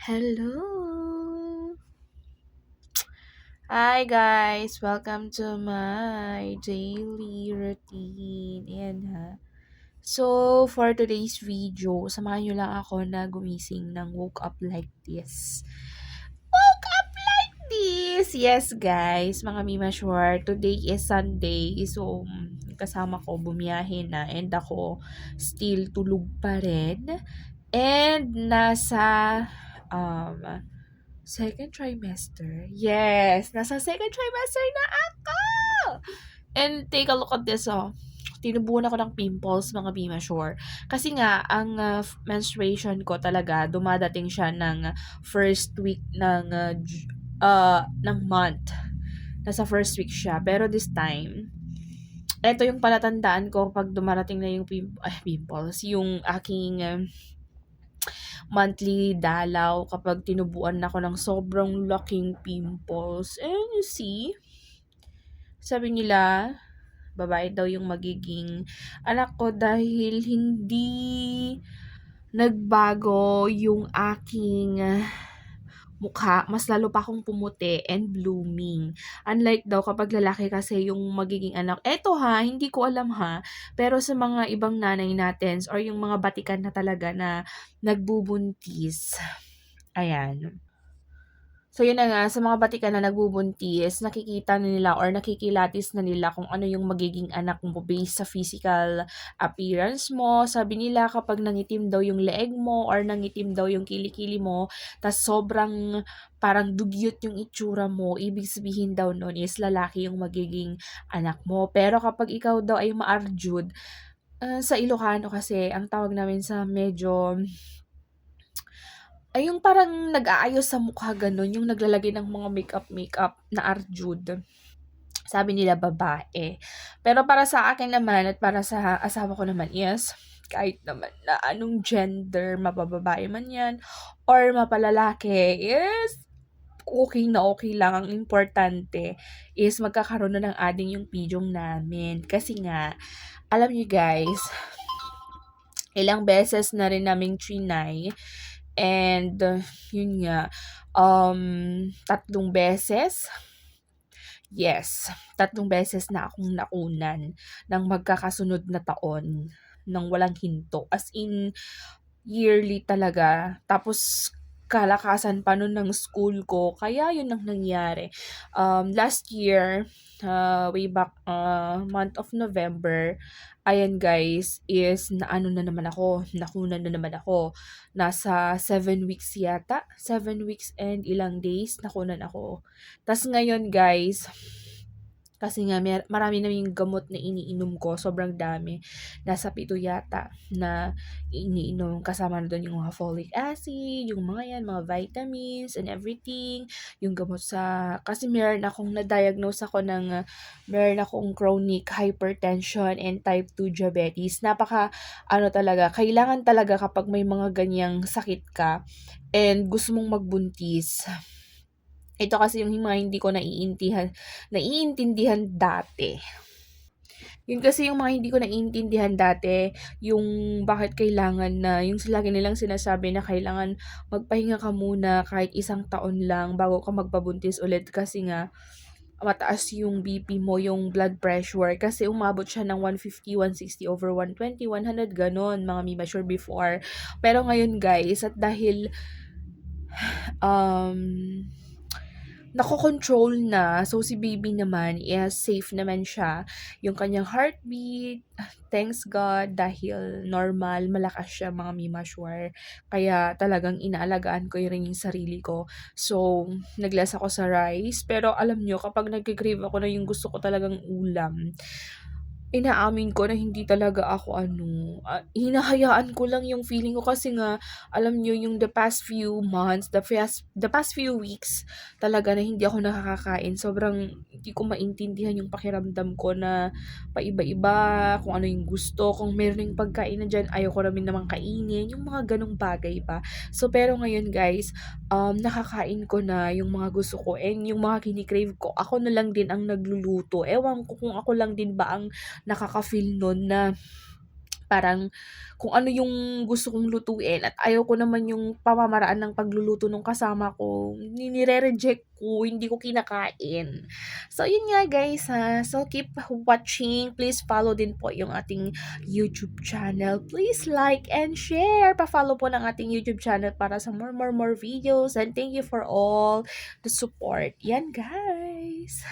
Hello! Hi guys! Welcome to my daily routine. Ayan ha. So, for today's video, samahan nyo lang ako na gumising ng woke up like this. Woke up like this! Yes guys, mga Mima Sure, today is Sunday. So, kasama ko bumiyahe na and ako still tulog pa rin. And nasa um, second trimester? Yes, nasa second trimester na ako! And take a look at this, oh. Tinubuan ako ng pimples, mga Bima Sure. Kasi nga, ang menstruation ko talaga, dumadating siya ng first week ng month. Nasa first week siya. Pero this time, eto yung palatandaan ko pag dumarating na yung pimples, yung aking monthly dalaw kapag tinubuan ako ng sobrang laking pimples. And you see, sabi nila, babae daw yung magiging anak ko dahil hindi nagbago yung aking mukha, mas lalo pa akong pumuti and blooming. Unlike daw kapag lalaki kasi yung magiging anak. Eto ha, hindi ko alam ha, pero sa mga ibang nanay natin or yung mga batikan na talaga na nagbubuntis, ayan. So yun na nga, sa mga batikan na nagbubuntis, nakikita na nila or nakikilatis na nila kung ano yung magiging anak mo based sa physical appearance mo. Sabi nila kapag nangitim daw yung leeg mo or nangitim daw yung kilikili mo, tas sobrang parang dugyot yung itsura mo, ibig sabihin daw nun is lalaki yung magiging anak mo. Pero kapag ikaw daw ay maarjud, sa Ilocano kasi, ang tawag namin sa medyo ay yung parang nag-aayos sa mukha gano'n, yung naglalagay ng mga makeup na arjud. Sabi nila babae. Pero para sa akin naman at para sa asawa ko naman is, kahit naman na anong gender, mapababae man yan or mapalalaki, is okay lang. Ang importante is magkakaroon na ng adding yung pidyong namin. Kasi nga, alam niyo guys, ilang beses na rin naming trinay. And, yun nga, 3 beses. Yes, 3 beses na akong nakunan ng magkakasunod na taon ng walang hinto. As in, yearly talaga. Tapos, kalakasan pa nun ng school ko. Kaya yun ang nangyari. Last year, way back month of November, ayan guys, is naano na naman ako, nakunan na naman ako. Nasa 7 weeks yata, 7 weeks and ilang days nakunan ako. Tas ngayon guys, kasi nga marami na yung gamot na iniinom ko, sobrang dami. Nasa 7 yata na iniinom, kasama na dun yung mga folic acid, yung mga yan, mga vitamins and everything. Yung gamot kasi meron akong na-diagnose ako meron akong chronic hypertension and type 2 diabetes. Talaga, kailangan talaga kapag may mga ganyang sakit ka and gusto mong magbuntis, ito kasi yung mga hindi ko naiintindihan dati. Yun kasi yung mga hindi ko naiintindihan dati, yung bakit kailangan na, yung lagi nilang sinasabi na kailangan magpahinga ka muna kahit 1 taon lang bago ka magpabuntis ulit kasi nga mataas yung BP mo, yung blood pressure kasi umabot siya ng 150, 160 over 120, 100 ganon, mga Mima Sure before. Pero ngayon guys, at dahil um nako-control na. So, si baby naman is safe naman siya. Yung kanyang heartbeat, thanks God, dahil normal, malakas siya, mga Mima Sure. Kaya talagang inaalagaan ko rin yung sarili ko. So, naglas ako sa rice. Pero alam nyo, kapag nag-crave ako na yung gusto ko talagang ulam, inaamin ko na hindi talaga ako hinahayaan ko lang yung feeling ko kasi nga, alam niyo yung the past few months, the past few weeks, talaga na hindi ako nakakakain. Sobrang hindi ko maintindihan yung pakiramdam ko na paiba-iba, kung ano yung gusto, kung meron yung pagkain na dyan, ayaw ko namin namang kainin, yung mga ganong bagay ba. So, pero ngayon guys, nakakain ko na yung mga gusto ko and yung mga kinikrave ko, ako na lang din ang nagluluto. Ewan ko kung ako lang din ba ang nakaka-feel nun na parang kung ano yung gusto kong lutuin at ayaw ko naman yung pamamaraan ng pagluluto nung kasama ko, nire-reject ko, hindi ko kinakain. So, yun nga guys ha. So, keep watching. Please follow din po yung ating YouTube channel. Please like and share. Pa-follow po ng ating YouTube channel para sa more videos. And thank you for all the support. Yan guys.